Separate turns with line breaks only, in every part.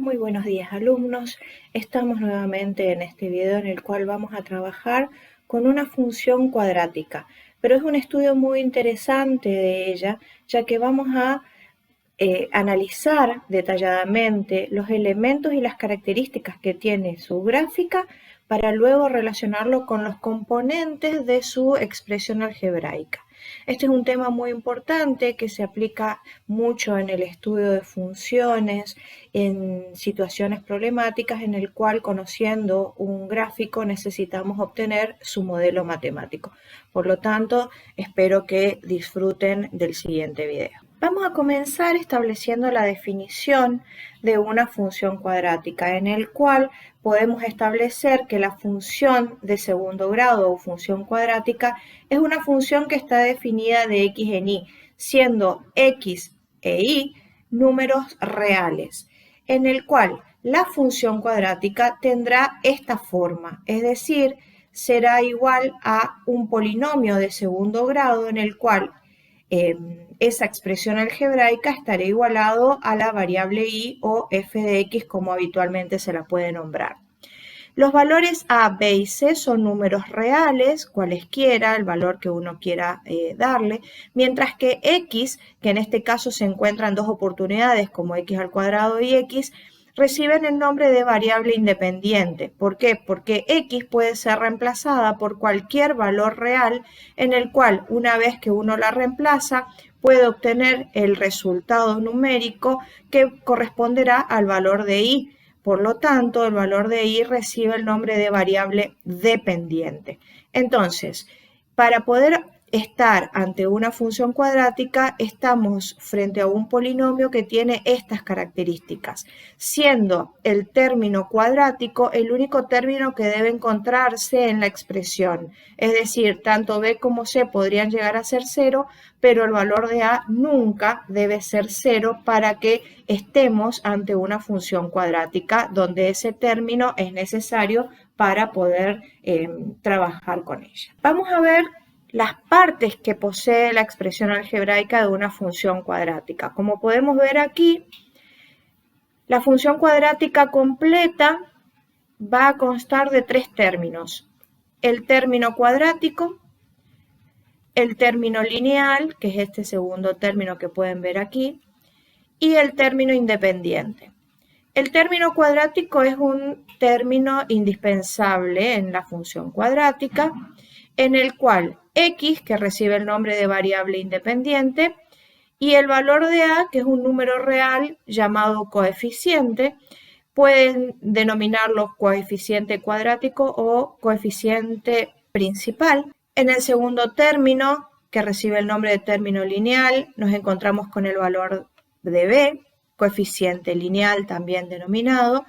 Muy buenos días, alumnos. Estamos nuevamente en este video en el cual vamos a trabajar con una función cuadrática, pero es un estudio muy interesante de ella, ya que vamos a analizar detalladamente los elementos y las características que tiene su gráfica para luego relacionarlo con los componentes de su expresión algebraica. Este es un tema muy importante que se aplica mucho en el estudio de funciones, en situaciones problemáticas en el cual, conociendo un gráfico, necesitamos obtener su modelo matemático. Por lo tanto, espero que disfruten del siguiente video. Vamos a comenzar estableciendo la definición de una función cuadrática, en el cual podemos establecer que la función de segundo grado o función cuadrática es una función que está definida de x en y, siendo x e y números reales, en el cual la función cuadrática tendrá esta forma, es decir, será igual a un polinomio de segundo grado en el cual esa expresión algebraica estará igualado a la variable y o f de x, como habitualmente se la puede nombrar. Los valores a, b y c son números reales, cualesquiera, el valor que uno quiera darle, mientras que x, que en este caso se encuentra en dos oportunidades como x al cuadrado y x, reciben el nombre de variable independiente. ¿Por qué? Porque x puede ser reemplazada por cualquier valor real en el cual, una vez que uno la reemplaza, puede obtener el resultado numérico que corresponderá al valor de y. Por lo tanto, el valor de y recibe el nombre de variable dependiente. Entonces, para poder estar ante una función cuadrática, estamos frente a un polinomio que tiene estas características, siendo el término cuadrático el único término que debe encontrarse en la expresión. Es decir, tanto b como c podrían llegar a ser 0, pero el valor de a nunca debe ser 0 para que estemos ante una función cuadrática donde ese término es necesario para poder trabajar con ella. Vamos a ver las partes que posee la expresión algebraica de una función cuadrática. Como podemos ver aquí, la función cuadrática completa va a constar de tres términos: el término cuadrático, el término lineal, que es este segundo término que pueden ver aquí, y el término independiente. El término cuadrático es un término indispensable en la función cuadrática, en el cual x, que recibe el nombre de variable independiente, y el valor de a, que es un número real llamado coeficiente, pueden denominarlo coeficiente cuadrático o coeficiente principal. En el segundo término, que recibe el nombre de término lineal, nos encontramos con el valor de b, coeficiente lineal también denominado,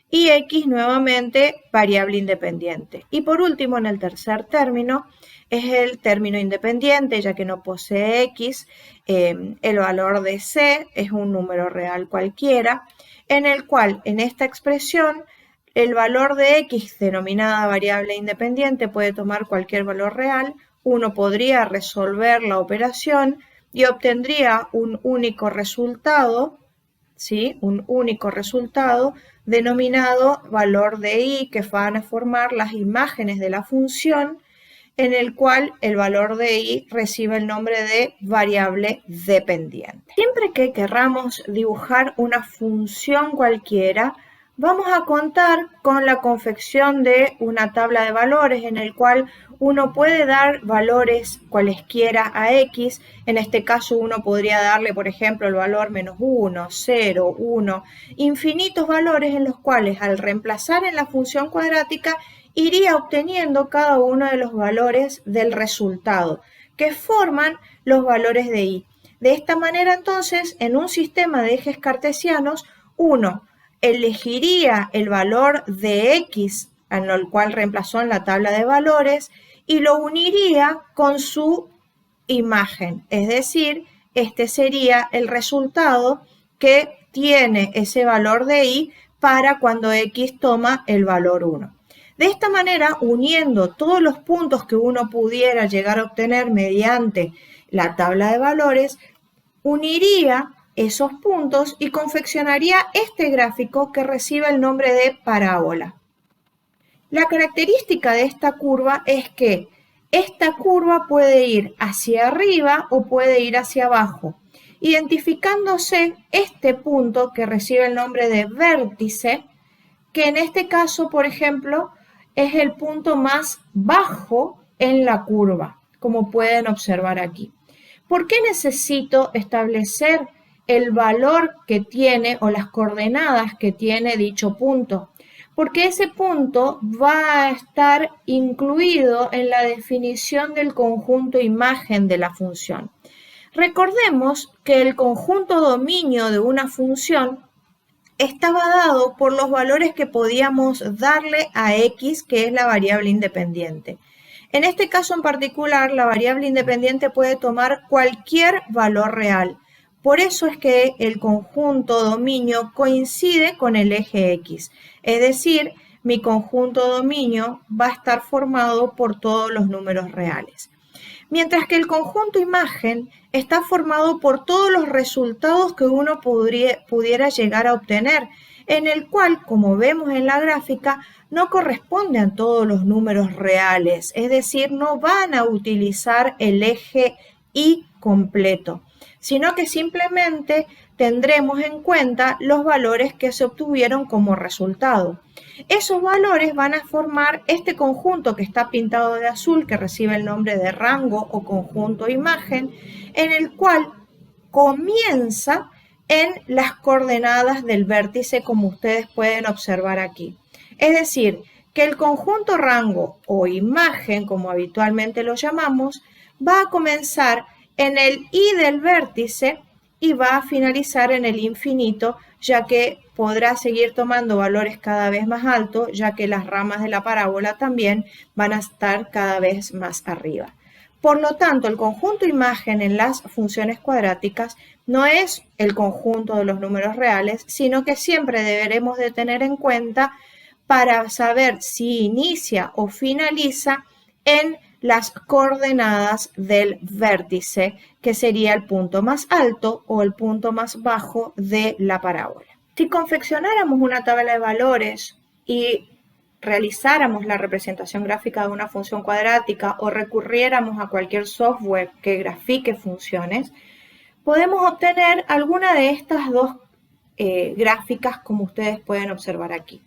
y x nuevamente variable independiente. Y por último, en el tercer término, es el término independiente, ya que no posee x, el valor de c es un número real cualquiera, en el cual en esta expresión el valor de x denominada variable independiente puede tomar cualquier valor real. Uno podría resolver la operación y obtendría un único resultado, ¿sí? Un único resultado denominado valor de y, que van a formar las imágenes de la función, en el cual el valor de y recibe el nombre de variable dependiente. Siempre que querramos dibujar una función cualquiera, vamos a contar con la confección de una tabla de valores en el cual uno puede dar valores cualesquiera a x. En este caso uno podría darle, por ejemplo, el valor menos 1, 0, 1, infinitos valores en los cuales al reemplazar en la función cuadrática iría obteniendo cada uno de los valores del resultado, que forman los valores de y. De esta manera, entonces, en un sistema de ejes cartesianos, uno elegiría el valor de x, en el cual reemplazó en la tabla de valores, y lo uniría con su imagen, es decir, este sería el resultado que tiene ese valor de y para cuando x toma el valor 1. De esta manera, uniendo todos los puntos que uno pudiera llegar a obtener mediante la tabla de valores, uniría esos puntos y confeccionaría este gráfico que recibe el nombre de parábola. La característica de esta curva es que esta curva puede ir hacia arriba o puede ir hacia abajo, identificándose este punto que recibe el nombre de vértice, que en este caso, por ejemplo, es el punto más bajo en la curva, como pueden observar aquí. ¿Por qué necesito establecer el valor que tiene o las coordenadas que tiene dicho punto? Porque ese punto va a estar incluido en la definición del conjunto imagen de la función. Recordemos que el conjunto dominio de una función estaba dado por los valores que podíamos darle a x, que es la variable independiente. En este caso en particular, la variable independiente puede tomar cualquier valor real. Por eso es que el conjunto dominio coincide con el eje x. Es decir, mi conjunto dominio va a estar formado por todos los números reales. Mientras que el conjunto imagen está formado por todos los resultados que uno pudiera llegar a obtener, en el cual, como vemos en la gráfica, no corresponde a todos los números reales, es decir, no van a utilizar el eje y completo, sino que simplemente tendremos en cuenta los valores que se obtuvieron como resultado. Esos valores van a formar este conjunto que está pintado de azul, que recibe el nombre de rango o conjunto imagen, en el cual comienza en las coordenadas del vértice, como ustedes pueden observar aquí. Es decir, que el conjunto rango o imagen, como habitualmente lo llamamos, va a comenzar en el y del vértice y va a finalizar en el infinito, ya que podrá seguir tomando valores cada vez más altos, ya que las ramas de la parábola también van a estar cada vez más arriba. Por lo tanto, el conjunto imagen en las funciones cuadráticas no es el conjunto de los números reales, sino que siempre deberemos de tener en cuenta para saber si inicia o finaliza en las coordenadas del vértice, que sería el punto más alto o el punto más bajo de la parábola. Si confeccionáramos una tabla de valores y realizáramos la representación gráfica de una función cuadrática o recurriéramos a cualquier software que grafique funciones, podemos obtener alguna de estas dos gráficas, como ustedes pueden observar aquí.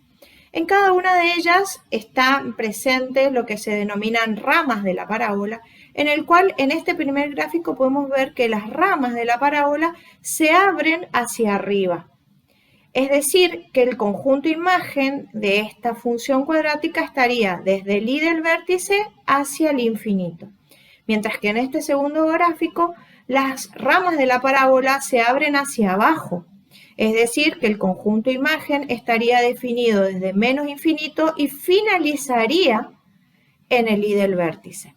En cada una de ellas está presente lo que se denominan ramas de la parábola, en el cual en este primer gráfico podemos ver que las ramas de la parábola se abren hacia arriba. Es decir, que el conjunto imagen de esta función cuadrática estaría desde el y del vértice hacia el infinito. Mientras que en este segundo gráfico, las ramas de la parábola se abren hacia abajo. Es decir, que el conjunto imagen estaría definido desde menos infinito y finalizaría en el y del vértice.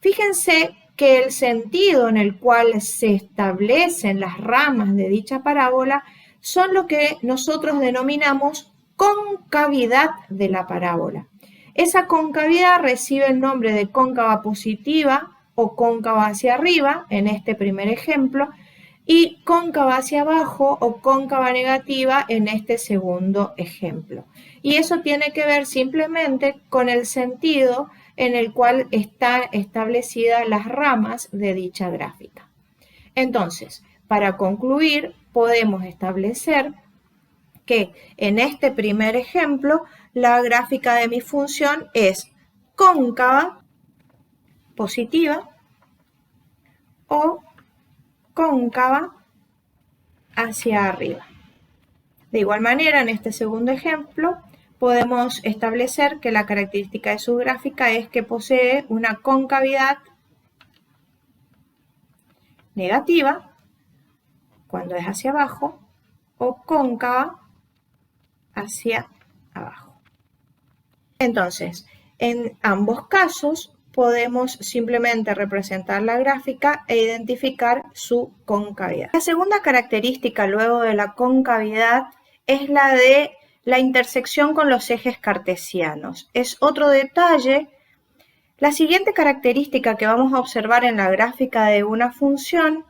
Fíjense que el sentido en el cual se establecen las ramas de dicha parábola son lo que nosotros denominamos concavidad de la parábola. Esa concavidad recibe el nombre de cóncava positiva o cóncava hacia arriba, en este primer ejemplo, y cóncava hacia abajo o cóncava negativa en este segundo ejemplo. Y eso tiene que ver simplemente con el sentido en el cual están establecidas las ramas de dicha gráfica. Entonces, para concluir, podemos establecer que en este primer ejemplo, la gráfica de mi función es cóncava positiva o cóncava hacia arriba. De igual manera, en este segundo ejemplo, podemos establecer que la característica de su gráfica es que posee una concavidad negativa cuando es hacia abajo o cóncava hacia abajo. Entonces, en ambos casos podemos simplemente representar la gráfica e identificar su concavidad. La segunda característica luego de la concavidad es la de la intersección con los ejes cartesianos. Es otro detalle. La siguiente característica que vamos a observar en la gráfica de una función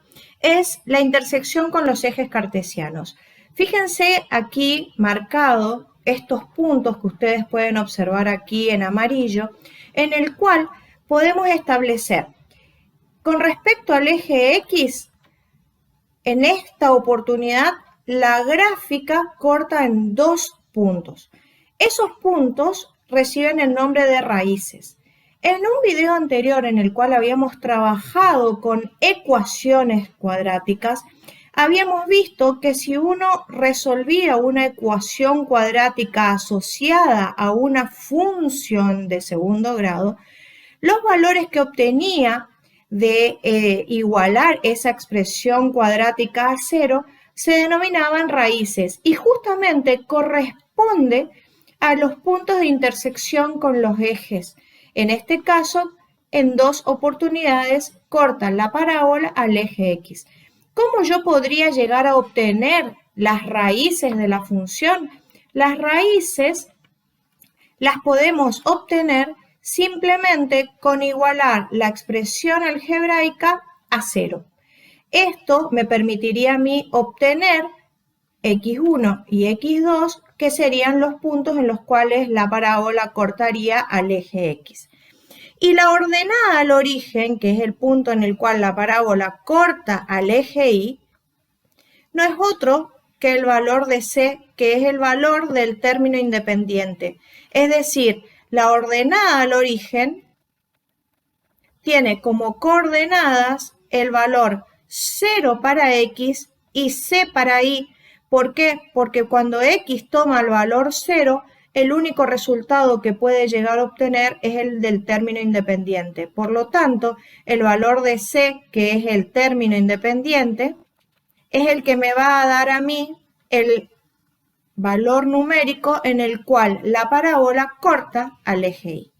es la intersección con los ejes cartesianos. Fíjense aquí marcado estos puntos que ustedes pueden observar aquí en amarillo, en el cual podemos establecer con respecto al eje X, en esta oportunidad la gráfica corta en 2 puntos. Esos puntos reciben el nombre de raíces. En un video anterior en el cual habíamos trabajado con ecuaciones cuadráticas, habíamos visto que si uno resolvía una ecuación cuadrática asociada a una función de segundo grado, los valores que obtenía de igualar esa expresión cuadrática a cero se denominaban raíces y justamente corresponde a los puntos de intersección con los ejes. En este caso, en 2 oportunidades cortan la parábola al eje X. ¿Cómo yo podría llegar a obtener las raíces de la función? Las raíces las podemos obtener simplemente con igualar la expresión algebraica a 0. Esto me permitiría a mí obtener x1 y x2, que serían los puntos en los cuales la parábola cortaría al eje X. Y la ordenada al origen, que es el punto en el cual la parábola corta al eje Y, no es otro que el valor de C, que es el valor del término independiente. Es decir, la ordenada al origen tiene como coordenadas el valor 0 para X y C para Y. ¿Por qué? Porque cuando X toma el valor 0, el único resultado que puede llegar a obtener es el del término independiente. Por lo tanto, el valor de C, que es el término independiente, es el que me va a dar a mí el valor numérico en el cual la parábola corta al eje Y.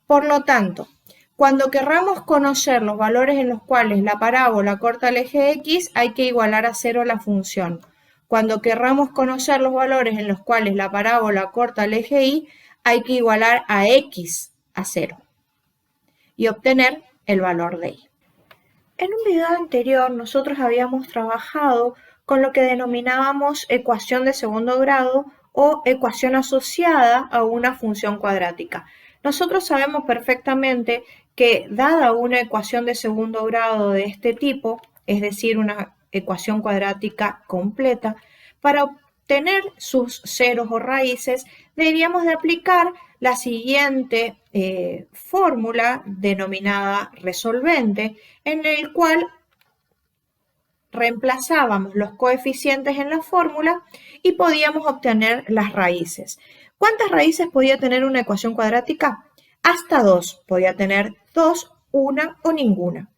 Por lo tanto, cuando querramos conocer los valores en los cuales la parábola corta al eje X, hay que igualar a 0 la función. Cuando querramos conocer los valores en los cuales la parábola corta al eje Y, hay que igualar a X a 0 y obtener el valor de Y. En un video anterior nosotros habíamos trabajado con lo que denominábamos ecuación de segundo grado o ecuación asociada a una función cuadrática. Nosotros sabemos perfectamente que dada una ecuación de segundo grado de este tipo, es decir, una ecuación cuadrática completa, para obtener sus ceros o raíces deberíamos de aplicar la siguiente fórmula denominada resolvente, en el cual reemplazábamos los coeficientes en la fórmula y podíamos obtener las raíces. ¿Cuántas raíces podía tener una ecuación cuadrática? Hasta 2. Podía tener 2, 1 o ninguna.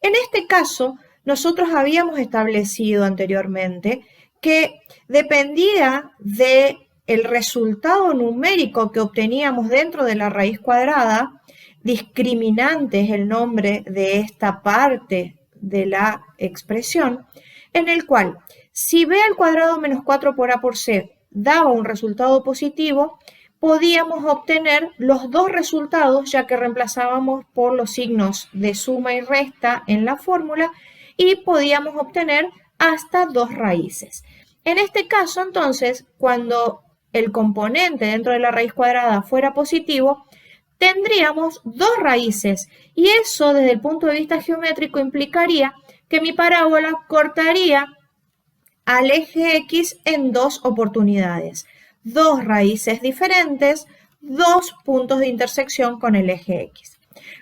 En este caso, nosotros habíamos establecido anteriormente que dependía del resultado numérico que obteníamos dentro de la raíz cuadrada. Discriminante es el nombre de esta parte de la expresión, en el cual si b al cuadrado menos 4 por a por c daba un resultado positivo, podíamos obtener los dos resultados, ya que reemplazábamos por los signos de suma y resta en la fórmula y podíamos obtener hasta 2 raíces. En este caso, entonces, cuando el componente dentro de la raíz cuadrada fuera positivo, tendríamos 2 raíces y eso desde el punto de vista geométrico implicaría que mi parábola cortaría al eje X en 2 oportunidades. 2 raíces diferentes, 2 puntos de intersección con el eje X.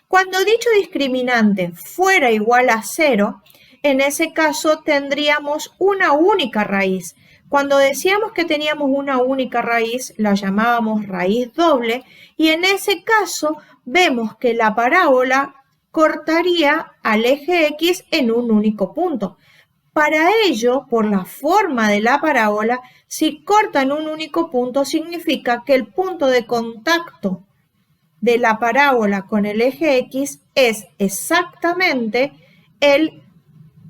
Cuando dicho discriminante fuera igual a 0, en ese caso tendríamos una única raíz. Cuando decíamos que teníamos una única raíz, la llamábamos raíz doble, y en ese caso vemos que la parábola cortaría al eje X en un único punto. Para ello, por la forma de la parábola, si corta en un único punto, significa que el punto de contacto de la parábola con el eje X es exactamente el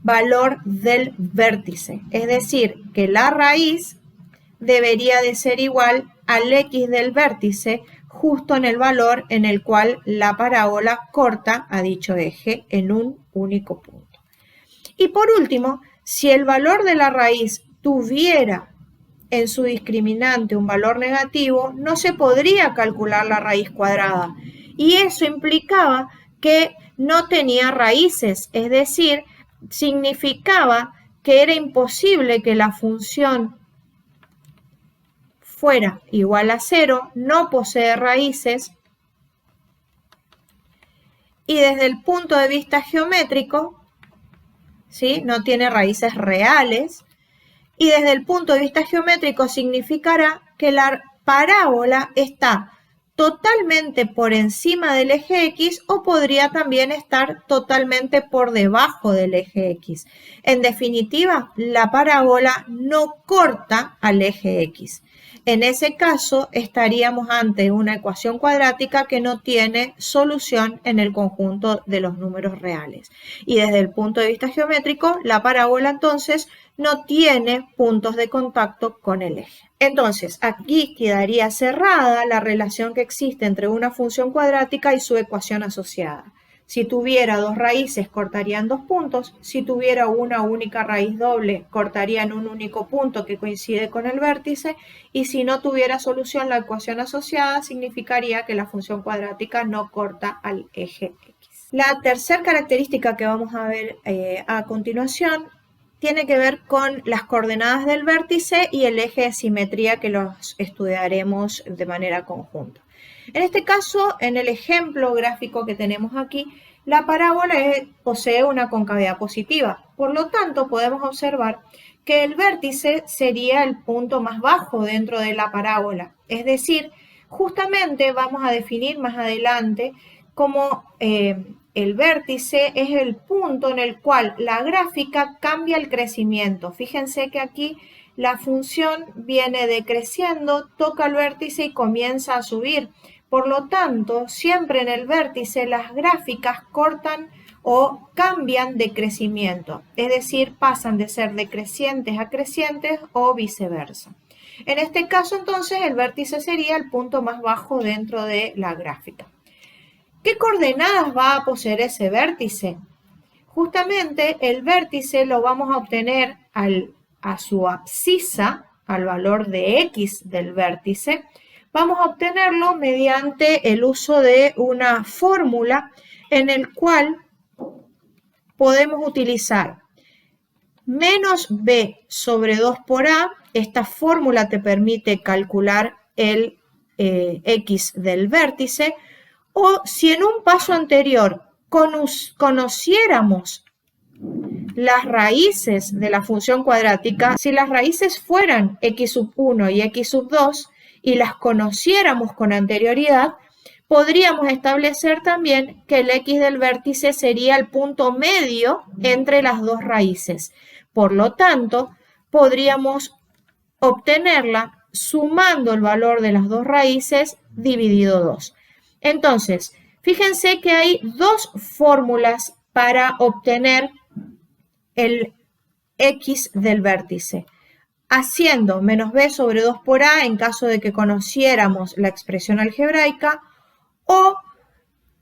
valor del vértice. Es decir, que la raíz debería de ser igual al X del vértice justo en el valor en el cual la parábola corta a dicho eje en un único punto. Y por último, si el valor de la raíz tuviera en su discriminante un valor negativo, no se podría calcular la raíz cuadrada. Y eso implicaba que no tenía raíces, es decir, significaba que era imposible que la función fuera igual a 0, no posee raíces, y desde el punto de vista geométrico, ¿sí?, no tiene raíces reales, y desde el punto de vista geométrico significará que la parábola está totalmente por encima del eje X o podría también estar totalmente por debajo del eje X. En definitiva, la parábola no corta al eje X. En ese caso, estaríamos ante una ecuación cuadrática que no tiene solución en el conjunto de los números reales. Y desde el punto de vista geométrico, la parábola entonces no tiene puntos de contacto con el eje. Entonces, aquí quedaría cerrada la relación que existe entre una función cuadrática y su ecuación asociada. Si tuviera dos raíces, cortarían dos puntos. Si tuviera una única raíz doble, cortarían un único punto que coincide con el vértice. Y si no tuviera solución la ecuación asociada, significaría que la función cuadrática no corta al eje X. La tercera característica que vamos a ver a continuación tiene que ver con las coordenadas del vértice y el eje de simetría, que los estudiaremos de manera conjunta. En este caso, en el ejemplo gráfico que tenemos aquí, la parábola posee una concavidad positiva. Por lo tanto, podemos observar que el vértice sería el punto más bajo dentro de la parábola. Es decir, justamente vamos a definir más adelante cómo el vértice es el punto en el cual la gráfica cambia el crecimiento. Fíjense que aquí la función viene decreciendo, toca el vértice y comienza a subir. Por lo tanto, siempre en el vértice las gráficas cortan o cambian de crecimiento, es decir, pasan de ser decrecientes a crecientes o viceversa. En este caso, entonces, el vértice sería el punto más bajo dentro de la gráfica. ¿Qué coordenadas va a poseer ese vértice? Justamente el vértice lo vamos a obtener a su abscisa, al valor de X del vértice. Vamos a obtenerlo mediante el uso de una fórmula en el cual podemos utilizar menos b sobre 2 por a. Esta fórmula te permite calcular el X del vértice. O si en un paso anterior conociéramos las raíces de la función cuadrática, si las raíces fueran x sub 1 y x sub 2 y las conociéramos con anterioridad, podríamos establecer también que el x del vértice sería el punto medio entre las dos raíces. Por lo tanto, podríamos obtenerla sumando el valor de las dos raíces dividido 2. Entonces, fíjense que hay dos fórmulas para obtener el X del vértice. Haciendo menos b sobre 2 por a en caso de que conociéramos la expresión algebraica, o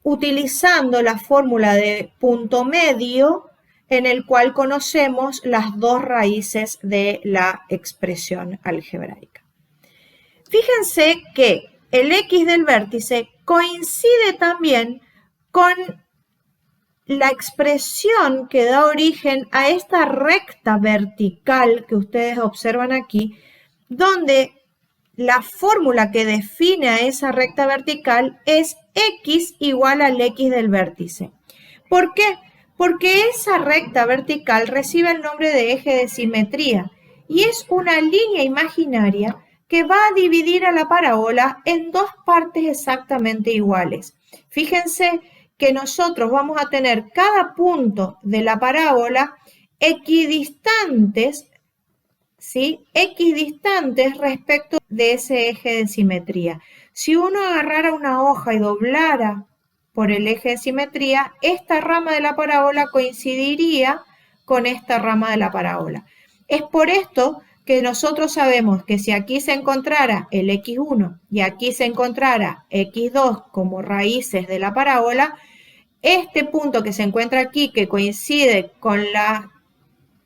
utilizando la fórmula de punto medio en el cual conocemos las dos raíces de la expresión algebraica. Fíjense que el X del vértice coincide también con la expresión que da origen a esta recta vertical que ustedes observan aquí, donde la fórmula que define a esa recta vertical es X igual al X del vértice. ¿Por qué? Porque esa recta vertical recibe el nombre de eje de simetría y es una línea imaginaria que va a dividir a la parábola en dos partes exactamente iguales. Fíjense que nosotros vamos a tener cada punto de la parábola equidistantes, ¿sí? Equidistantes respecto de ese eje de simetría. Si uno agarrara una hoja y doblara por el eje de simetría, esta rama de la parábola coincidiría con esta rama de la parábola. Es por esto que nosotros sabemos que si aquí se encontrara el x1 y aquí se encontrara x2 como raíces de la parábola, este punto que se encuentra aquí, que coincide con la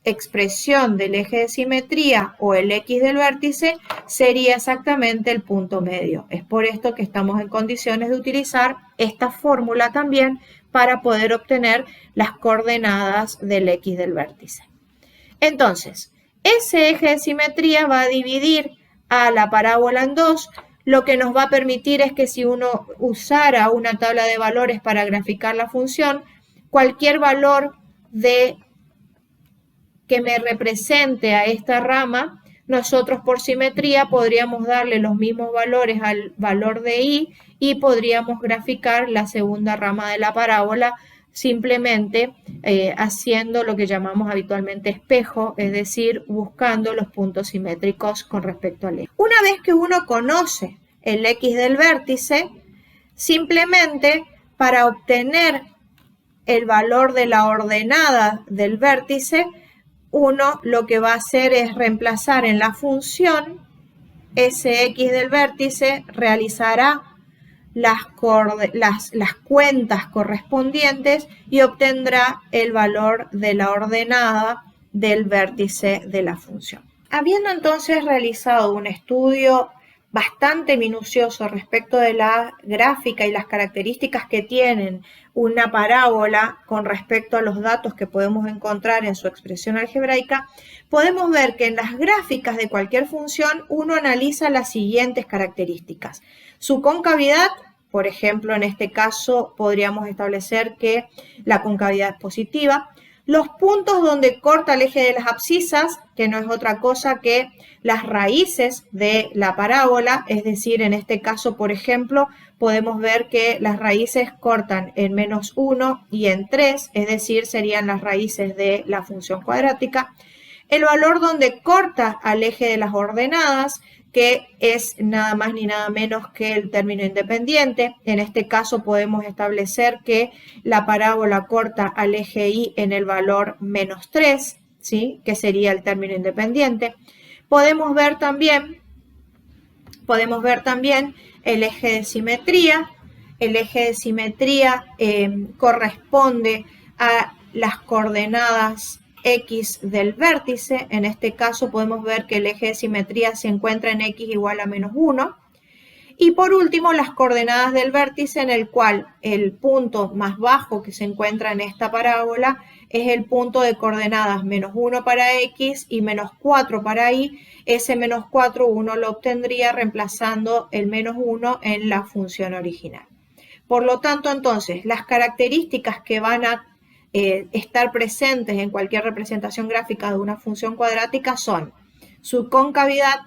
expresión del eje de simetría o el X del vértice sería exactamente el punto medio. Es por esto que estamos en condiciones de utilizar esta fórmula también para poder obtener las coordenadas del X del vértice. Entonces, ese eje de simetría va a dividir a la parábola en dos, lo que nos va a permitir es que si uno usara una tabla de valores para graficar la función, cualquier valor que me represente a esta rama, nosotros por simetría podríamos darle los mismos valores al valor de y podríamos graficar la segunda rama de la parábola simplemente haciendo lo que llamamos habitualmente espejo, es decir, buscando los puntos simétricos con respecto al eje. Una vez que uno conoce el X del vértice, simplemente para obtener el valor de la ordenada del vértice, uno lo que va a hacer es reemplazar en la función ese X del vértice, realizará las cuentas correspondientes y obtendrá el valor de la ordenada del vértice de la función. Habiendo entonces realizado un estudio bastante minucioso respecto de la gráfica y las características que tienen una parábola con respecto a los datos que podemos encontrar en su expresión algebraica, podemos ver que en las gráficas de cualquier función uno analiza las siguientes características. Su concavidad, por ejemplo, en este caso podríamos establecer que la concavidad es positiva. Los puntos donde corta el eje de las abscisas, que no es otra cosa que las raíces de la parábola, es decir, en este caso, por ejemplo, podemos ver que las raíces cortan en -1 y en 3, es decir, serían las raíces de la función cuadrática. El valor donde corta al eje de las ordenadas, que es nada más ni nada menos que el término independiente. En este caso podemos establecer que la parábola corta al eje y en el valor -3, ¿sí? Que sería el término independiente. Podemos ver también el eje de simetría. El eje de simetría corresponde a las coordenadas X del vértice. En este caso podemos ver que el eje de simetría se encuentra en X igual a -1. Y por último, las coordenadas del vértice, en el cual el punto más bajo que se encuentra en esta parábola es el punto de coordenadas -1 para X y -4 para Y. Ese -4 uno lo obtendría reemplazando el -1 en la función original. Por lo tanto, entonces, las características que van a estar presentes en cualquier representación gráfica de una función cuadrática son su concavidad,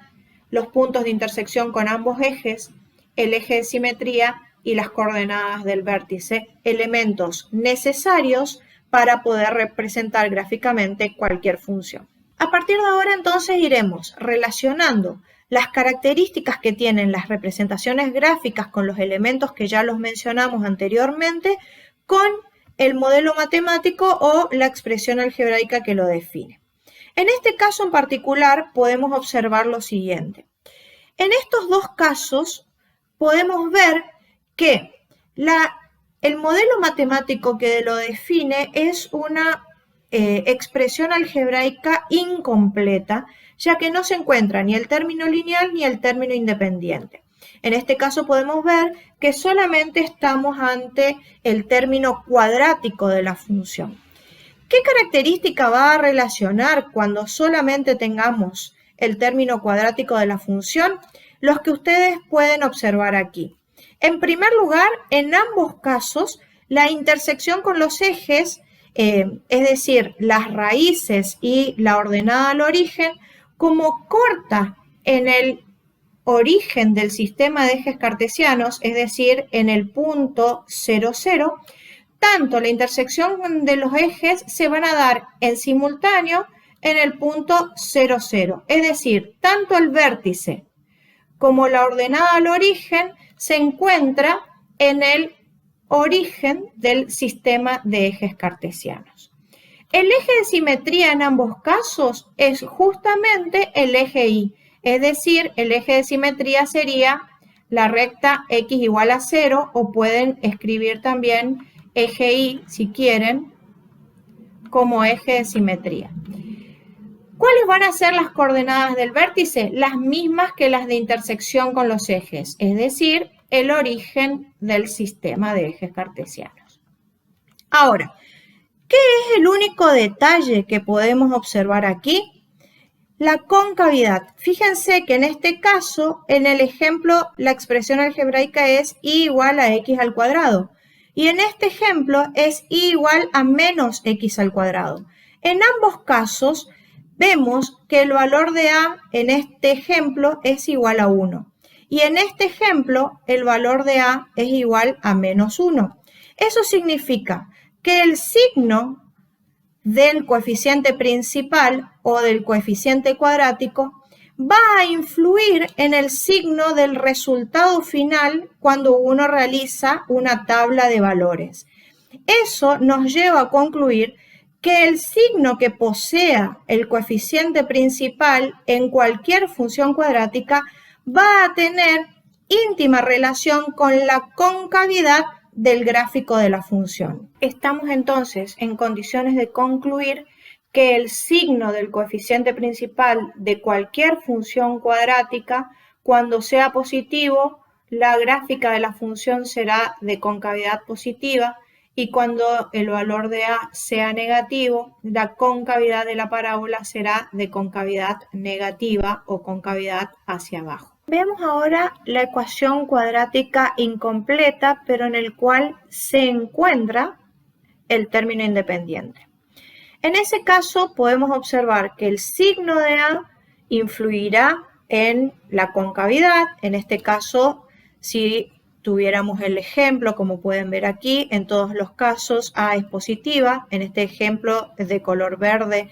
los puntos de intersección con ambos ejes, el eje de simetría y las coordenadas del vértice, elementos necesarios para poder representar gráficamente cualquier función. A partir de ahora entonces iremos relacionando las características que tienen las representaciones gráficas con los elementos que ya los mencionamos anteriormente con el modelo matemático o la expresión algebraica que lo define. En este caso en particular podemos observar lo siguiente. En estos dos casos podemos ver que el modelo matemático que lo define es una expresión algebraica incompleta, ya que no se encuentra ni el término lineal ni el término independiente. En este caso podemos ver que solamente estamos ante el término cuadrático de la función. ¿Qué característica va a relacionar cuando solamente tengamos el término cuadrático de la función? Los que ustedes pueden observar aquí. En primer lugar, en ambos casos, la intersección con los ejes, es decir, las raíces y la ordenada al origen, como corta en el origen del sistema de ejes cartesianos, es decir, en el punto 0, 0, tanto la intersección de los ejes se van a dar en simultáneo en el punto 0, 0. Es decir, tanto el vértice como la ordenada al origen se encuentra en el origen del sistema de ejes cartesianos. El eje de simetría en ambos casos es justamente el eje Y. Es decir, el eje de simetría sería la recta X igual a 0, o pueden escribir también eje Y, si quieren, como eje de simetría. ¿Cuáles van a ser las coordenadas del vértice? Las mismas que las de intersección con los ejes, es decir, el origen del sistema de ejes cartesianos. Ahora, ¿qué es el único detalle que podemos observar aquí? La concavidad. Fíjense que en este caso, en el ejemplo, la expresión algebraica es y igual a x al cuadrado. Y en este ejemplo es y igual a menos x al cuadrado. En ambos casos, vemos que el valor de a en este ejemplo es igual a 1. Y en este ejemplo, el valor de a es igual a menos 1. Eso significa que el signo del coeficiente principal o del coeficiente cuadrático va a influir en el signo del resultado final cuando uno realiza una tabla de valores. Eso nos lleva a concluir que el signo que posea el coeficiente principal en cualquier función cuadrática va a tener íntima relación con la concavidad del gráfico de la función. Estamos entonces en condiciones de concluir que el signo del coeficiente principal de cualquier función cuadrática, cuando sea positivo, la gráfica de la función será de concavidad positiva, y cuando el valor de a sea negativo, la concavidad de la parábola será de concavidad negativa o concavidad hacia abajo. Vemos ahora la ecuación cuadrática incompleta, pero en el cual se encuentra el término independiente. En ese caso podemos observar que el signo de a influirá en la concavidad. En este caso, si tuviéramos el ejemplo, como pueden ver aquí, en todos los casos a es positiva. En este ejemplo de color verde,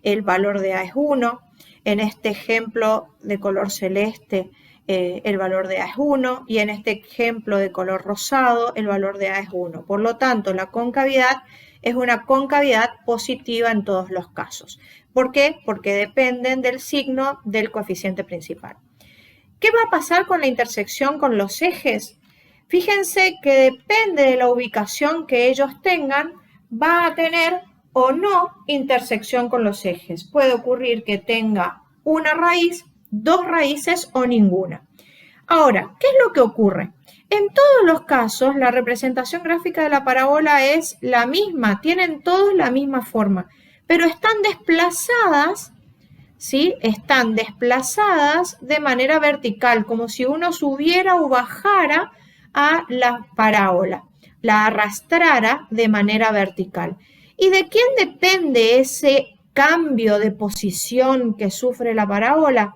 el valor de a es 1. En este ejemplo de color celeste, el valor de a es 1. Y en este ejemplo de color rosado, el valor de a es 1. Por lo tanto, la concavidad es una concavidad positiva en todos los casos. ¿Por qué? Porque dependen del signo del coeficiente principal. ¿Qué va a pasar con la intersección con los ejes? Fíjense que depende de la ubicación que ellos tengan, va a tener o no intersección con los ejes. Puede ocurrir que tenga una raíz, dos raíces o ninguna. Ahora, ¿qué es lo que ocurre? En todos los casos, la representación gráfica de la parábola es la misma, tienen todos la misma forma, pero están desplazadas, ¿sí? Están desplazadas de manera vertical, como si uno subiera o bajara a la parábola, la arrastrara de manera vertical. ¿Y de quién depende ese cambio de posición que sufre la parábola?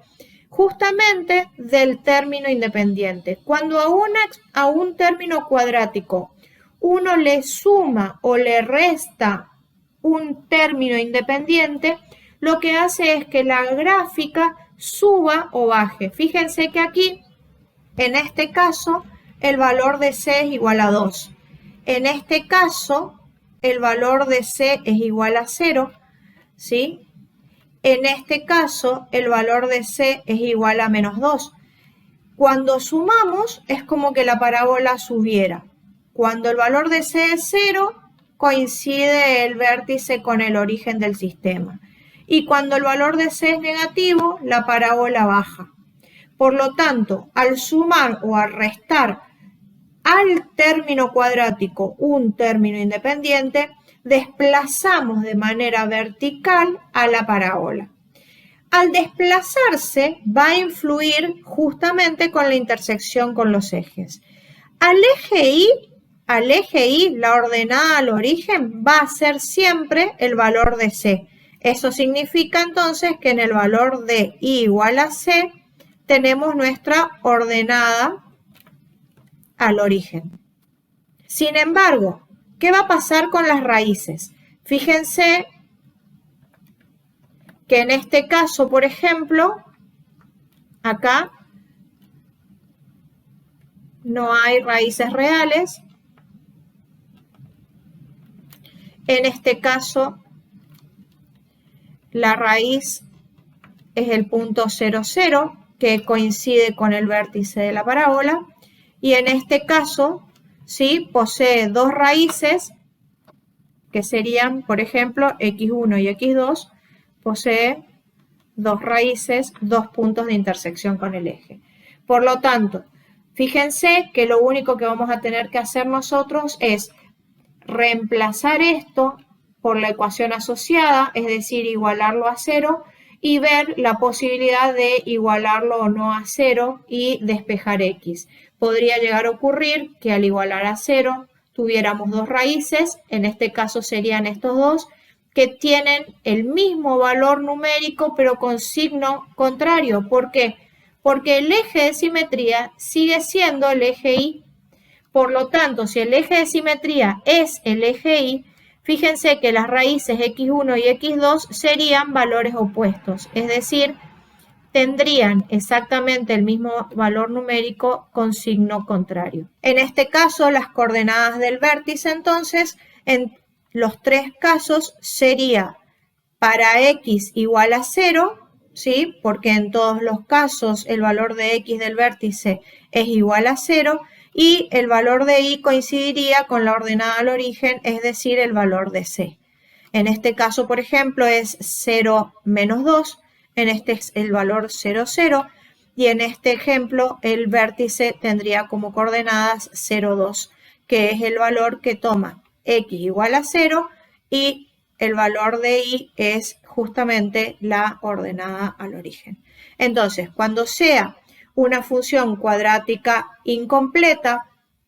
Justamente del término independiente. Cuando a un término cuadrático uno le suma o le resta un término independiente, lo que hace es que la gráfica suba o baje. Fíjense que aquí, en este caso, el valor de C es igual a 2. En este caso, el valor de C es igual a 0, ¿sí? En este caso, el valor de C es igual a menos 2. Cuando sumamos, es como que la parábola subiera. Cuando el valor de C es 0, coincide el vértice con el origen del sistema. Y cuando el valor de C es negativo, la parábola baja. Por lo tanto, al sumar o al restar al término cuadrático un término independiente, desplazamos de manera vertical a la parábola. Al desplazarse va a influir justamente con la intersección con los ejes. Al eje Y, la ordenada al origen, va a ser siempre el valor de C. Eso significa entonces que en el valor de I igual a C tenemos nuestra ordenada al origen. Sin embargo, ¿qué va a pasar con las raíces? Fíjense que en este caso, por ejemplo, acá no hay raíces reales. En este caso, la raíz es el punto 0, 0, que coincide con el vértice de la parábola. Y en este caso, ¿sí? Posee dos raíces, que serían, por ejemplo, x1 y x2, posee dos raíces, dos puntos de intersección con el eje. Por lo tanto, fíjense que lo único que vamos a tener que hacer nosotros es reemplazar esto por la ecuación asociada, es decir, igualarlo a 0, y ver la posibilidad de igualarlo o no a 0 y despejar x. Podría llegar a ocurrir que al igualar a 0 tuviéramos dos raíces, en este caso serían estos dos, que tienen el mismo valor numérico pero con signo contrario. ¿Por qué? Porque el eje de simetría sigue siendo el eje Y. Por lo tanto, si el eje de simetría es el eje Y, fíjense que las raíces x1 y x2 serían valores opuestos, es decir, tendrían exactamente el mismo valor numérico con signo contrario. En este caso, las coordenadas del vértice, entonces, en los tres casos sería para x igual a 0, ¿sí? Porque en todos los casos el valor de x del vértice es igual a 0, y el valor de y coincidiría con la ordenada al origen, es decir, el valor de c. En este caso, por ejemplo, es 0 menos 2, en este es el valor 0, 0, y en este ejemplo el vértice tendría como coordenadas 0, 2, que es el valor que toma x igual a 0 y el valor de y es justamente la ordenada al origen. Entonces, cuando sea una función cuadrática incompleta,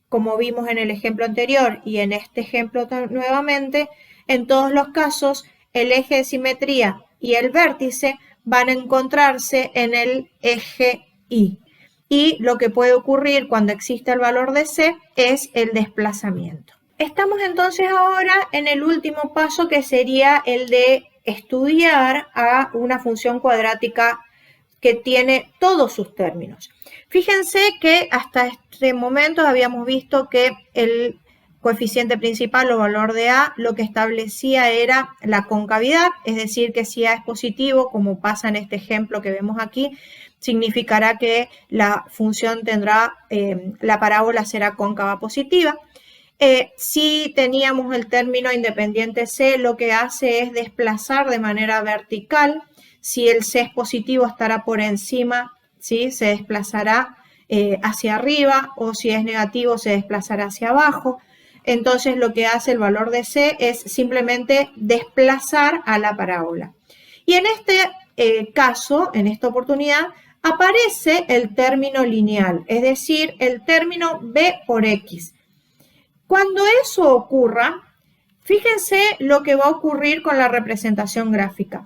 como vimos en el ejemplo anterior y en este ejemplo nuevamente, en todos los casos el eje de simetría y el vértice van a encontrarse en el eje Y. Y lo que puede ocurrir cuando existe el valor de c es el desplazamiento. Estamos entonces ahora en el último paso, que sería el de estudiar a una función cuadrática que tiene todos sus términos. Fíjense que hasta este momento habíamos visto que el coeficiente principal o valor de a lo que establecía era la concavidad, es decir, que si a es positivo, como pasa en este ejemplo que vemos aquí, significará que la función tendrá, la parábola será cóncava positiva. Si teníamos el término independiente c, lo que hace es desplazar de manera vertical. Si el c es positivo, estará por encima, ¿sí? Se desplazará hacia arriba, o si es negativo, se desplazará hacia abajo. Entonces, lo que hace el valor de c es simplemente desplazar a la parábola. Y en este caso, en esta oportunidad, aparece el término lineal, es decir, el término b por x. Cuando eso ocurra, fíjense lo que va a ocurrir con la representación gráfica.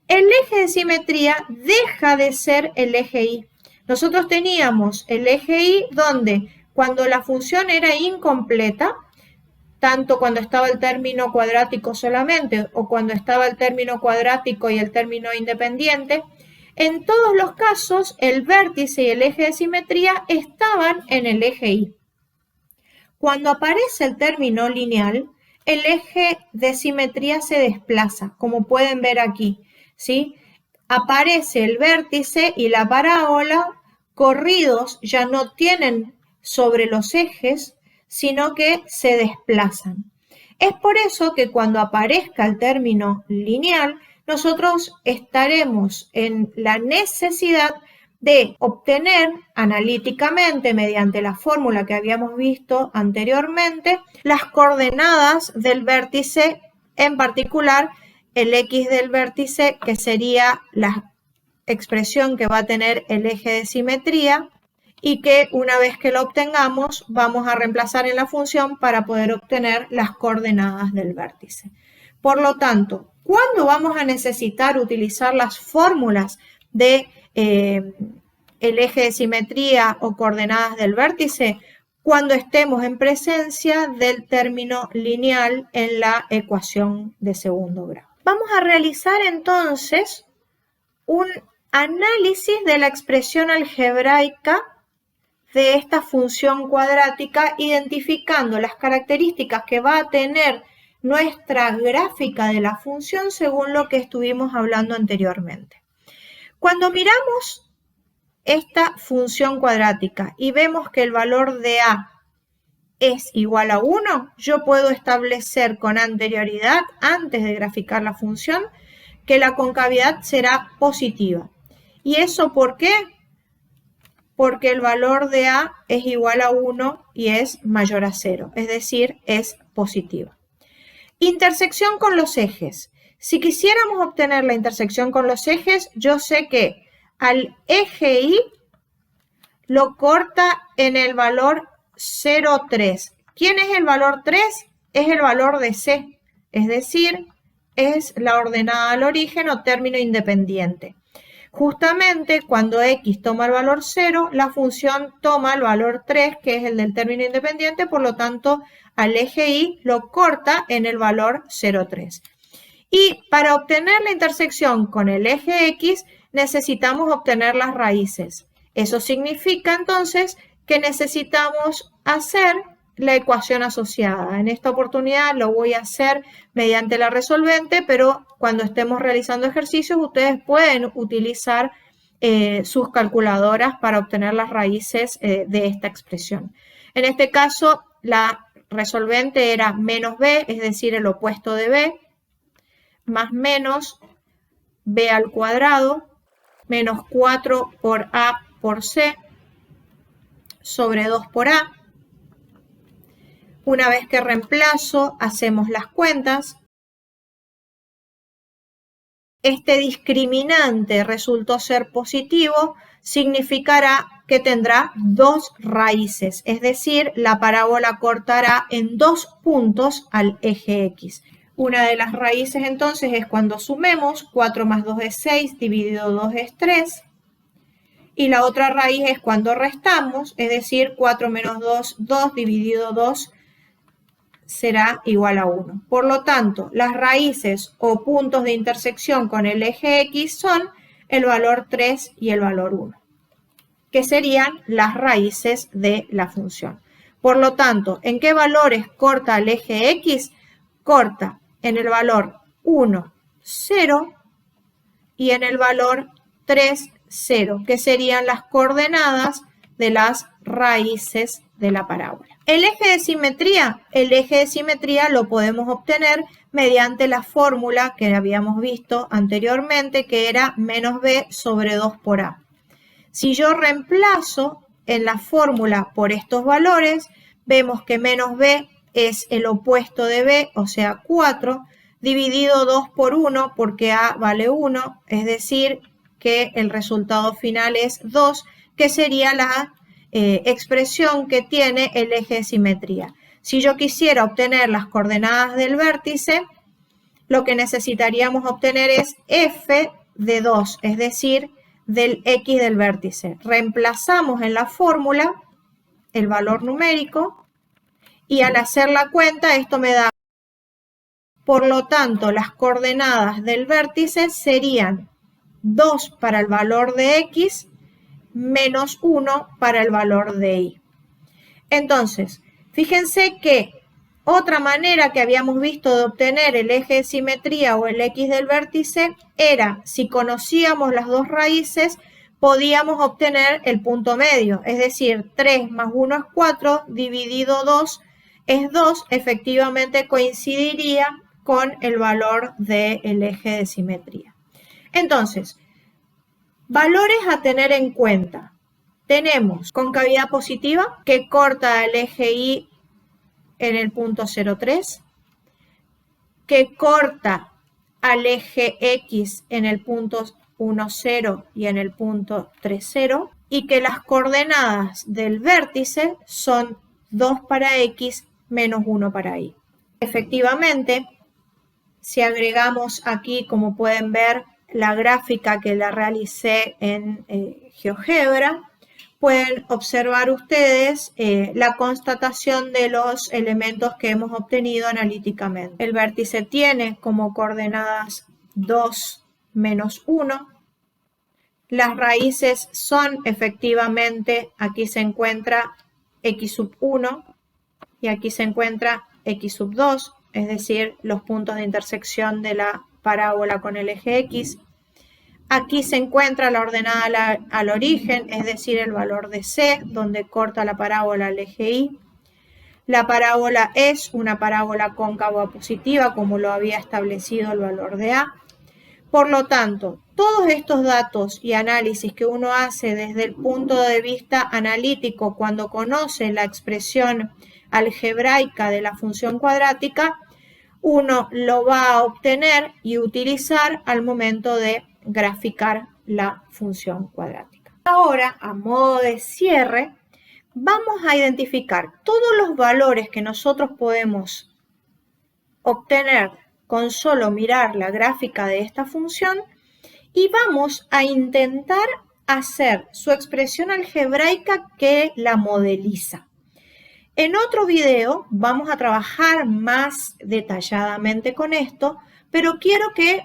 El eje de simetría deja de ser el eje Y. Nosotros teníamos el eje Y donde cuando la función era incompleta, tanto cuando estaba el término cuadrático solamente o cuando estaba el término cuadrático y el término independiente, en todos los casos el vértice y el eje de simetría estaban en el eje Y. Cuando aparece el término lineal, el eje de simetría se desplaza, como pueden ver aquí, ¿sí? Aparece el vértice y la parábola corridos, ya no tienen sobre los ejes, sino que se desplazan. Es por eso que cuando aparezca el término lineal, nosotros estaremos en la necesidad de obtener analíticamente, mediante la fórmula que habíamos visto anteriormente, las coordenadas del vértice, en particular el x del vértice, que sería la expresión que va a tener el eje de simetría, y que una vez que lo obtengamos vamos a reemplazar en la función para poder obtener las coordenadas del vértice. Por lo tanto, ¿cuándo vamos a necesitar utilizar las fórmulas de el eje de simetría o coordenadas del vértice? Cuando estemos en presencia del término lineal en la ecuación de segundo grado. Vamos a realizar entonces un análisis de la expresión algebraica de esta función cuadrática, identificando las características que va a tener nuestra gráfica de la función según lo que estuvimos hablando anteriormente. Cuando miramos esta función cuadrática y vemos que el valor de a es igual a 1, yo puedo establecer con anterioridad, antes de graficar la función, que la concavidad será positiva. ¿Y eso por qué? Porque el valor de A es igual a 1 y es mayor a 0, es decir, es positiva. Intersección con los ejes. Si quisiéramos obtener la intersección con los ejes, yo sé que al eje Y lo corta en el valor 0,3. ¿Quién es el valor 3? Es el valor de C, es decir, es la ordenada al origen o término independiente. Justamente cuando x toma el valor 0, la función toma el valor 3, que es el del término independiente, por lo tanto, al eje Y lo corta en el valor 0,3. Y para obtener la intersección con el eje X, necesitamos obtener las raíces. Eso significa entonces que necesitamos hacer la ecuación asociada. En esta oportunidad lo voy a hacer mediante la resolvente, pero cuando estemos realizando ejercicios ustedes pueden utilizar sus calculadoras para obtener las raíces de esta expresión. En este caso la resolvente era menos b, es decir, el opuesto de b, más menos b al cuadrado, menos 4 por a por c, sobre 2 por a. Una vez que reemplazo, hacemos las cuentas. Este discriminante resultó ser positivo, significará que tendrá dos raíces, es decir, la parábola cortará en 2 puntos al eje X. Una de las raíces entonces es cuando sumemos, 4 más 2 es 6, dividido 2 es 3. Y la otra raíz es cuando restamos, es decir, 4 menos 2, 2, dividido 2 será igual a 1. Por lo tanto, las raíces o puntos de intersección con el eje X son el valor 3 y el valor 1, que serían las raíces de la función. Por lo tanto, ¿en qué valores corta el eje X? Corta en el valor 1, 0 y en el valor 3, 0, que serían las coordenadas de las raíces de la parábola. El eje de simetría lo podemos obtener mediante la fórmula que habíamos visto anteriormente, que era menos b sobre 2 por a. Si yo reemplazo en la fórmula por estos valores, vemos que menos b es el opuesto de b, o sea 4, dividido 2 por 1, porque a vale 1, es decir, que el resultado final es 2, que sería la expresión que tiene el eje de simetría. Si yo quisiera obtener las coordenadas del vértice, lo que necesitaríamos obtener es f de 2, es decir, del x del vértice. Reemplazamos en la fórmula el valor numérico y al hacer la cuenta esto me da. Por lo tanto, las coordenadas del vértice serían 2 para el valor de x menos 1 para el valor de y. Entonces, fíjense que otra manera que habíamos visto de obtener el eje de simetría o el x del vértice era, si conocíamos las dos raíces, podíamos obtener el punto medio, es decir, 3 más 1 es 4, dividido 2 es 2, efectivamente coincidiría con el valor del eje de simetría. Entonces, valores a tener en cuenta. Tenemos concavidad positiva que corta el eje Y en el punto 0,3, que corta al eje X en el punto 1,0 y en el punto 3,0 y que las coordenadas del vértice son 2 para X menos 1 para Y. Efectivamente, si agregamos aquí, como pueden ver, la gráfica que la realicé en GeoGebra, pueden observar ustedes la constatación de los elementos que hemos obtenido analíticamente. El vértice tiene como coordenadas 2 menos 1. Las raíces son efectivamente, aquí se encuentra x sub 1 y aquí se encuentra x sub 2, es decir, los puntos de intersección de la parábola con el eje X. Aquí se encuentra la ordenada al origen, es decir, el valor de C, donde corta la parábola al eje Y. La parábola es una parábola cóncava positiva, como lo había establecido el valor de A. Por lo tanto, todos estos datos y análisis que uno hace desde el punto de vista analítico cuando conoce la expresión algebraica de la función cuadrática, uno lo va a obtener y utilizar al momento de graficar la función cuadrática. Ahora, a modo de cierre, vamos a identificar todos los valores que nosotros podemos obtener con solo mirar la gráfica de esta función y vamos a intentar hacer su expresión algebraica que la modeliza. En otro video vamos a trabajar más detalladamente con esto, pero quiero que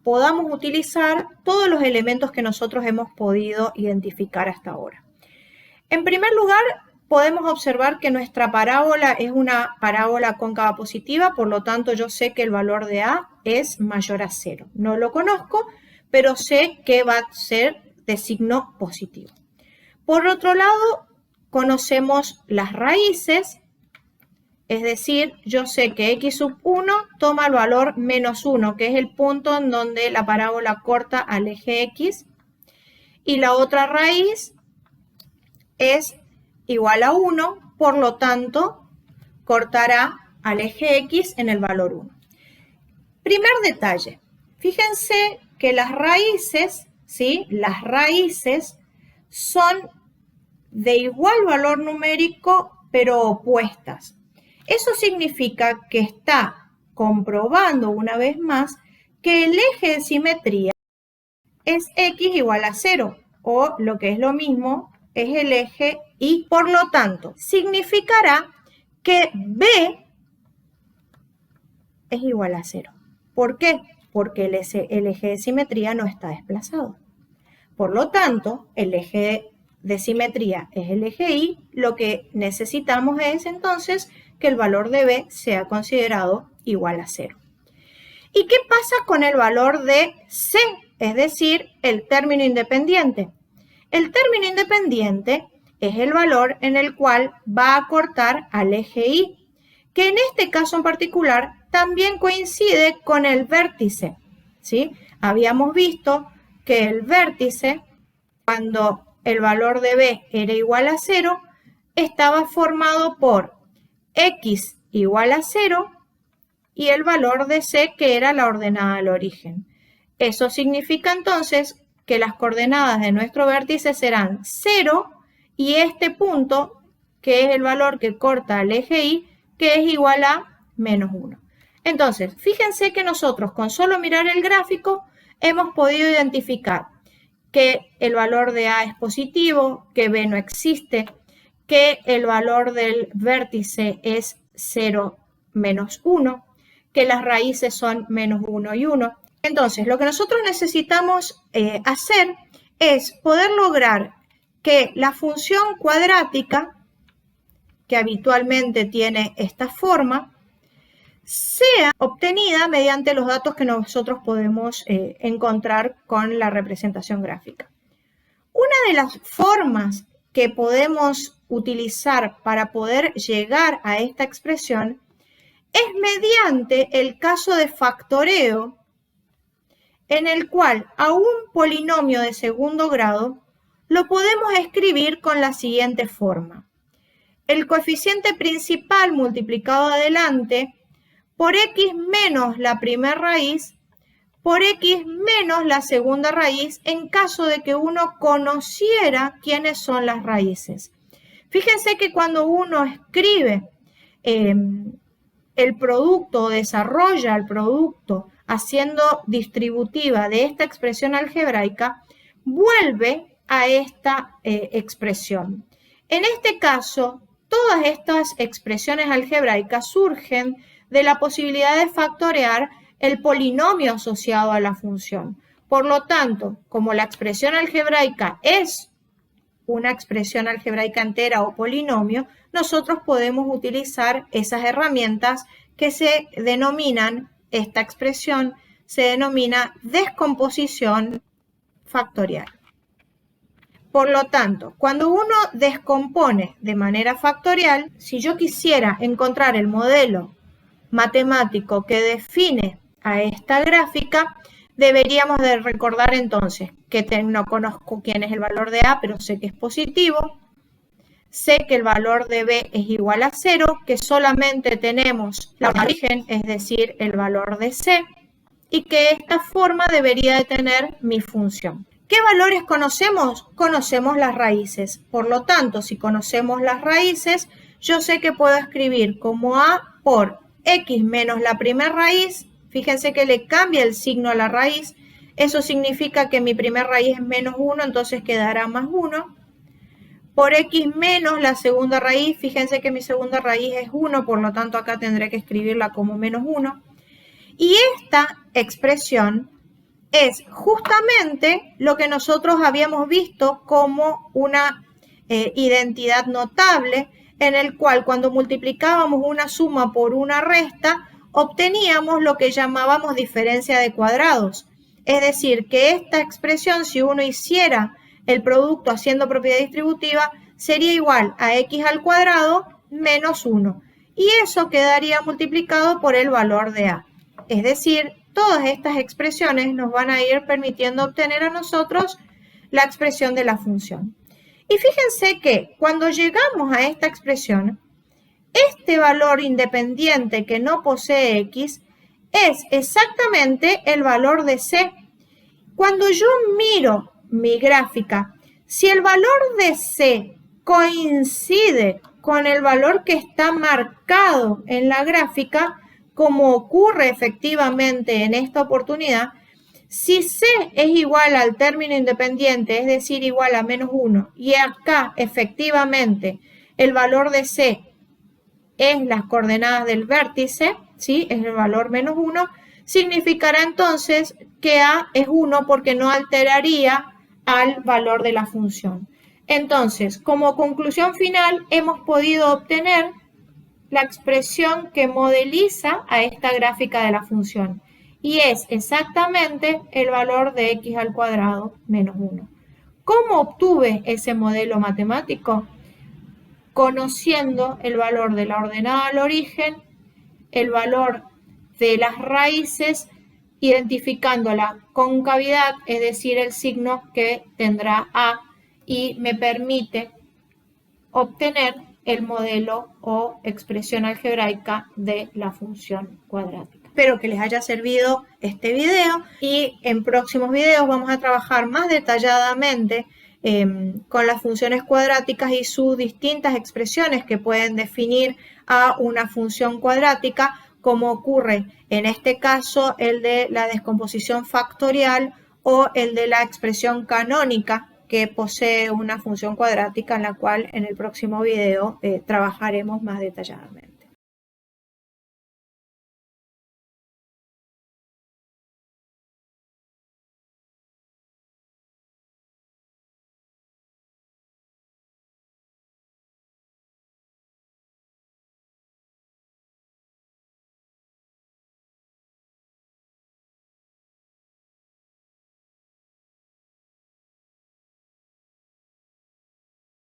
podamos utilizar todos los elementos que nosotros hemos podido identificar hasta ahora. En primer lugar, podemos observar que nuestra parábola es una parábola cóncava positiva, por lo tanto yo sé que el valor de A es mayor a 0. No lo conozco, pero sé que va a ser de signo positivo. Por otro lado, conocemos las raíces, es decir, yo sé que x sub 1 toma el valor menos 1, que es el punto en donde la parábola corta al eje x, y la otra raíz es igual a 1, por lo tanto, cortará al eje x en el valor 1. Primer detalle, fíjense que las raíces, ¿sí? Las raíces son de igual valor numérico, pero opuestas. Eso significa que está comprobando una vez más que el eje de simetría es x igual a 0, o lo que es lo mismo, es el eje y, por lo tanto, significará que B es igual a 0. ¿Por qué? Porque el eje de simetría no está desplazado. Por lo tanto, el eje de simetría es el eje Y, lo que necesitamos es entonces que el valor de B sea considerado igual a 0. ¿Y qué pasa con el valor de C? Es decir, el término independiente. El término independiente es el valor en el cual va a cortar al eje Y, que en este caso en particular también coincide con el vértice, ¿sí? Habíamos visto que el vértice, cuando el valor de B era igual a 0, estaba formado por x igual a 0 y el valor de C, que era la ordenada del origen. Eso significa entonces que las coordenadas de nuestro vértice serán 0 y este punto, que es el valor que corta al eje Y, que es igual a menos 1. Entonces, fíjense que nosotros con solo mirar el gráfico hemos podido identificar que el valor de A es positivo, que B no existe, que el valor del vértice es 0 menos 1, que las raíces son menos 1 y 1. Entonces, lo que nosotros necesitamos hacer es poder lograr que la función cuadrática, que habitualmente tiene esta forma, sea obtenida mediante los datos que nosotros podemos encontrar con la representación gráfica. Una de las formas que podemos utilizar para poder llegar a esta expresión es mediante el caso de factoreo, en el cual a un polinomio de segundo grado lo podemos escribir con la siguiente forma. El coeficiente principal multiplicado adelante por x menos la primera raíz por x menos la segunda raíz en caso de que uno conociera quiénes son las raíces. Fíjense que cuando uno escribe el producto o desarrolla el producto haciendo distributiva de esta expresión algebraica, vuelve a esta expresión. En este caso, todas estas expresiones algebraicas surgen de la posibilidad de factorear el polinomio asociado a la función. Por lo tanto, como la expresión algebraica es una expresión algebraica entera o polinomio, nosotros podemos utilizar esas herramientas que se denominan, esta expresión se denomina descomposición factorial. Por lo tanto, cuando uno descompone de manera factorial, si yo quisiera encontrar el modelo matemático que define a esta gráfica, deberíamos de recordar entonces que no conozco quién es el valor de A, pero sé que es positivo. Sé que el valor de B es igual a 0, que solamente tenemos la origen, es decir, el valor de C, y que esta forma debería de tener mi función. ¿Qué valores conocemos? Conocemos las raíces. Por lo tanto, si conocemos las raíces, yo sé que puedo escribir como A por X menos la primera raíz. Fíjense que le cambia el signo a la raíz. Eso significa que mi primera raíz es menos 1, entonces quedará más 1. Por X menos la segunda raíz, fíjense que mi segunda raíz es 1, por lo tanto acá tendré que escribirla como menos 1. Y esta expresión es justamente lo que nosotros habíamos visto como una identidad notable, en el cual cuando multiplicábamos una suma por una resta, obteníamos lo que llamábamos diferencia de cuadrados. Es decir, que esta expresión, si uno hiciera el producto haciendo propiedad distributiva, sería igual a x al cuadrado menos 1. Y eso quedaría multiplicado por el valor de A. Es decir, todas estas expresiones nos van a ir permitiendo obtener a nosotros la expresión de la función. Y fíjense que cuando llegamos a esta expresión, este valor independiente que no posee x es exactamente el valor de C. Cuando yo miro mi gráfica, si el valor de C coincide con el valor que está marcado en la gráfica, como ocurre efectivamente en esta oportunidad, si C es igual al término independiente, es decir, igual a menos 1, y acá efectivamente el valor de C es las coordenadas del vértice, ¿sí? Es el valor menos 1, significará entonces que A es 1 porque no alteraría al valor de la función. Entonces, como conclusión final, hemos podido obtener la expresión que modeliza a esta gráfica de la función. Y es exactamente el valor de x al cuadrado menos 1. ¿Cómo obtuve ese modelo matemático? Conociendo el valor de la ordenada al origen, el valor de las raíces, identificando la concavidad, es decir, el signo que tendrá A, y me permite obtener el modelo o expresión algebraica de la función cuadrática. Espero que les haya servido este video y en próximos videos vamos a trabajar más detalladamente con las funciones cuadráticas y sus distintas expresiones que pueden definir a una función cuadrática, como ocurre en este caso el de la descomposición factorial o el de la expresión canónica que posee una función cuadrática, en la cual en el próximo video trabajaremos más detalladamente.